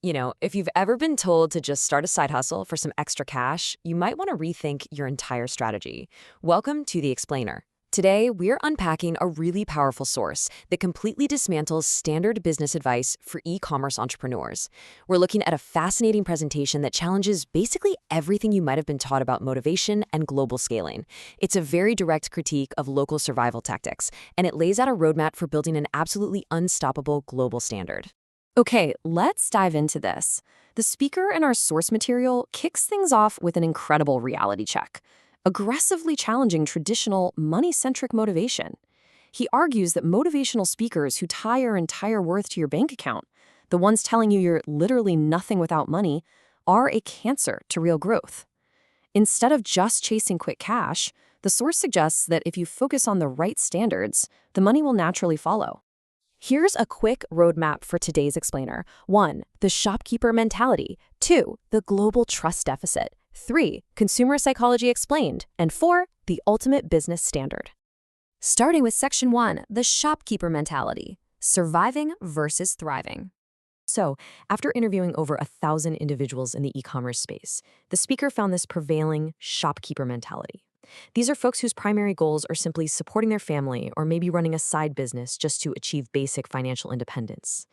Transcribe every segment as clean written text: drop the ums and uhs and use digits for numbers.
If you've ever been told to just start a side hustle for some extra cash, you might want to rethink your entire strategy. Welcome to The Explainer. Today, we're unpacking a really powerful source that completely dismantles standard business advice for e-commerce entrepreneurs. We're looking at a fascinating presentation that challenges basically everything you might have been taught about motivation and global scaling. It's a very direct critique of local survival tactics, and it lays out a roadmap for building an absolutely unstoppable global standard. Okay, let's dive into this. The speaker in our source material kicks things off with an incredible reality check, aggressively challenging traditional money-centric motivation. He argues that motivational speakers who tie your entire worth to your bank account, the ones telling you you're literally nothing without money, are a cancer to real growth. Instead of just chasing quick cash, the source suggests that if you focus on the right standards, the money will naturally follow. Here's a quick roadmap for today's explainer. 1. The shopkeeper mentality. 2. The global trust deficit. 3. Consumer psychology explained. And 4. The ultimate business standard. Starting with Section 1, the shopkeeper mentality. Surviving versus thriving. So, after interviewing over 1,000 individuals in the e-commerce space, the speaker found this prevailing shopkeeper mentality. These are folks whose primary goals are simply supporting their family or maybe running a side business just to achieve basic financial independence.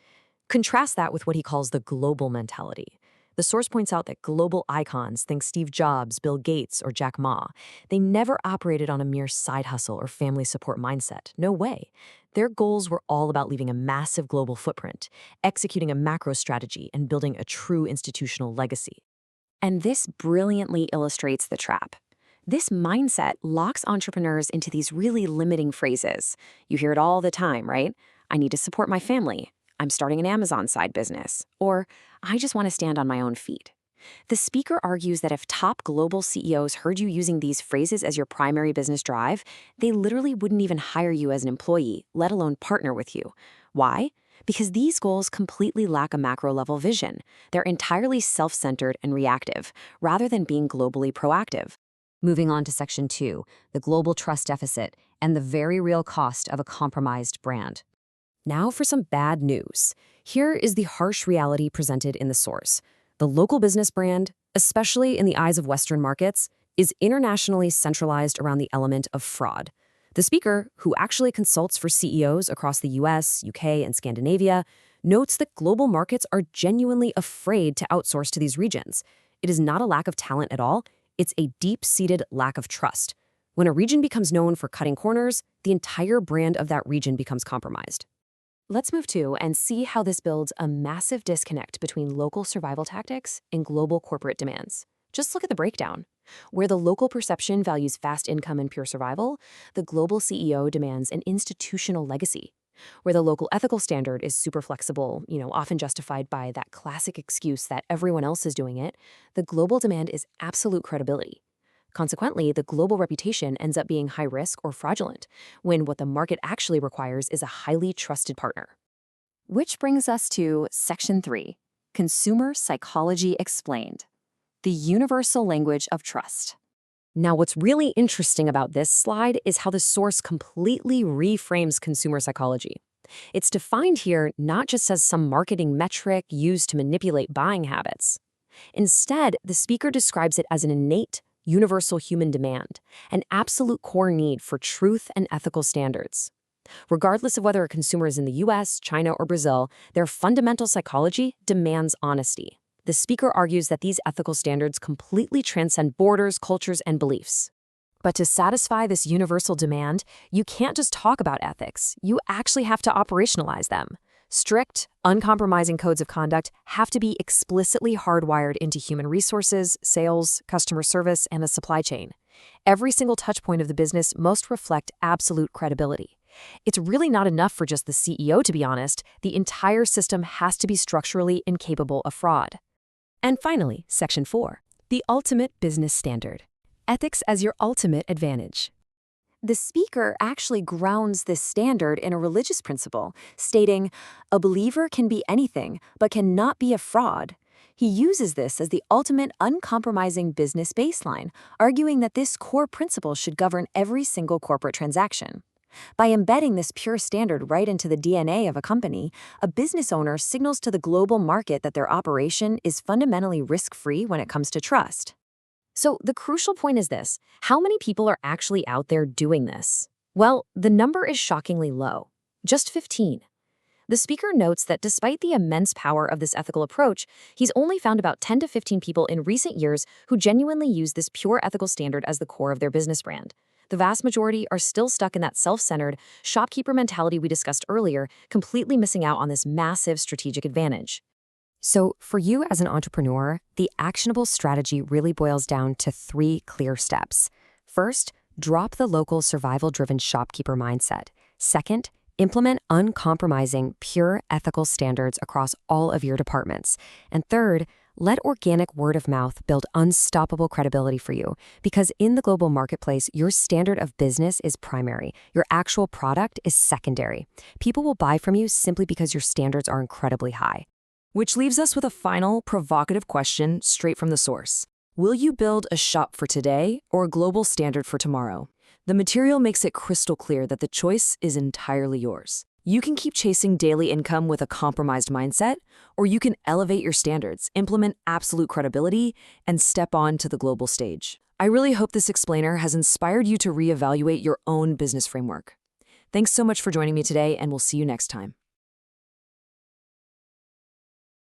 Contrast that with what he calls the global mentality. The source points out that global icons, think Steve Jobs, Bill Gates, or Jack Ma, they never operated on a mere side hustle or family support mindset. No way. Their goals were all about leaving a massive global footprint, executing a macro strategy, and building a true institutional legacy. And this brilliantly illustrates the trap. This mindset locks entrepreneurs into these really limiting phrases. You hear it all the time, right? I need to support my family. I'm starting an Amazon side business. Or, I just want to stand on my own feet. The speaker argues that if top global CEOs heard you using these phrases as your primary business drive, they literally wouldn't even hire you as an employee, let alone partner with you. Why? Because these goals completely lack a macro-level vision. They're entirely self-centered and reactive, rather than being globally proactive. Moving on to Section 2, the global trust deficit and the very real cost of a compromised brand. Now for some bad news. Here is the harsh reality presented in the source. The local business brand, especially in the eyes of Western markets, is internationally centralized around the element of fraud. The speaker, who actually consults for CEOs across the US, UK, and Scandinavia, notes that global markets are genuinely afraid to outsource to these regions. It is not a lack of talent at all. It's a deep-seated lack of trust. When a region becomes known for cutting corners, the entire brand of that region becomes compromised. Let's move to and see how this builds a massive disconnect between local survival tactics and global corporate demands. Just look at the breakdown. Where the local perception values fast income and pure survival, the global CEO demands an institutional legacy. Where the local ethical standard is super flexible, often justified by that classic excuse that everyone else is doing it, the global demand is absolute credibility. Consequently, the global reputation ends up being high risk or fraudulent, when what the market actually requires is a highly trusted partner. Which brings us to Section 3, Consumer Psychology Explained, the universal language of trust. Now, what's really interesting about this slide is how the source completely reframes consumer psychology. It's defined here not just as some marketing metric used to manipulate buying habits. Instead, the speaker describes it as an innate, universal human demand, an absolute core need for truth and ethical standards. Regardless of whether a consumer is in the US, China, or Brazil, their fundamental psychology demands honesty. The speaker argues that these ethical standards completely transcend borders, cultures, and beliefs. But to satisfy this universal demand, you can't just talk about ethics. You actually have to operationalize them. Strict, uncompromising codes of conduct have to be explicitly hardwired into human resources, sales, customer service, and the supply chain. Every single touchpoint of the business must reflect absolute credibility. It's really not enough for just the CEO to be honest. The entire system has to be structurally incapable of fraud. And finally, Section 4, the ultimate business standard. Ethics as your ultimate advantage. The speaker actually grounds this standard in a religious principle, stating, "A believer can be anything, but cannot be a fraud." He uses this as the ultimate uncompromising business baseline, arguing that this core principle should govern every single corporate transaction. By embedding this pure standard right into the DNA of a company, a business owner signals to the global market that their operation is fundamentally risk-free when it comes to trust. So the crucial point is this: how many people are actually out there doing this? Well, the number is shockingly low, just 15. The speaker notes that despite the immense power of this ethical approach, he's only found about 10 to 15 people in recent years who genuinely use this pure ethical standard as the core of their business brand. The vast majority are still stuck in that self-centered, shopkeeper mentality we discussed earlier, completely missing out on this massive strategic advantage. So, for you as an entrepreneur, the actionable strategy really boils down to 3 clear steps. First, drop the local survival-driven shopkeeper mindset. Second, implement uncompromising, pure ethical standards across all of your departments. And third, let organic word of mouth build unstoppable credibility for you, because in the global marketplace, your standard of business is primary. Your actual product is secondary. People will buy from you simply because your standards are incredibly high. Which leaves us with a final, provocative question straight from the source. Will you build a shop for today or a global standard for tomorrow? The material makes it crystal clear that the choice is entirely yours. You can keep chasing daily income with a compromised mindset, or you can elevate your standards, implement absolute credibility, and step on to the global stage. I really hope this explainer has inspired you to reevaluate your own business framework. Thanks so much for joining me today, and we'll see you next time.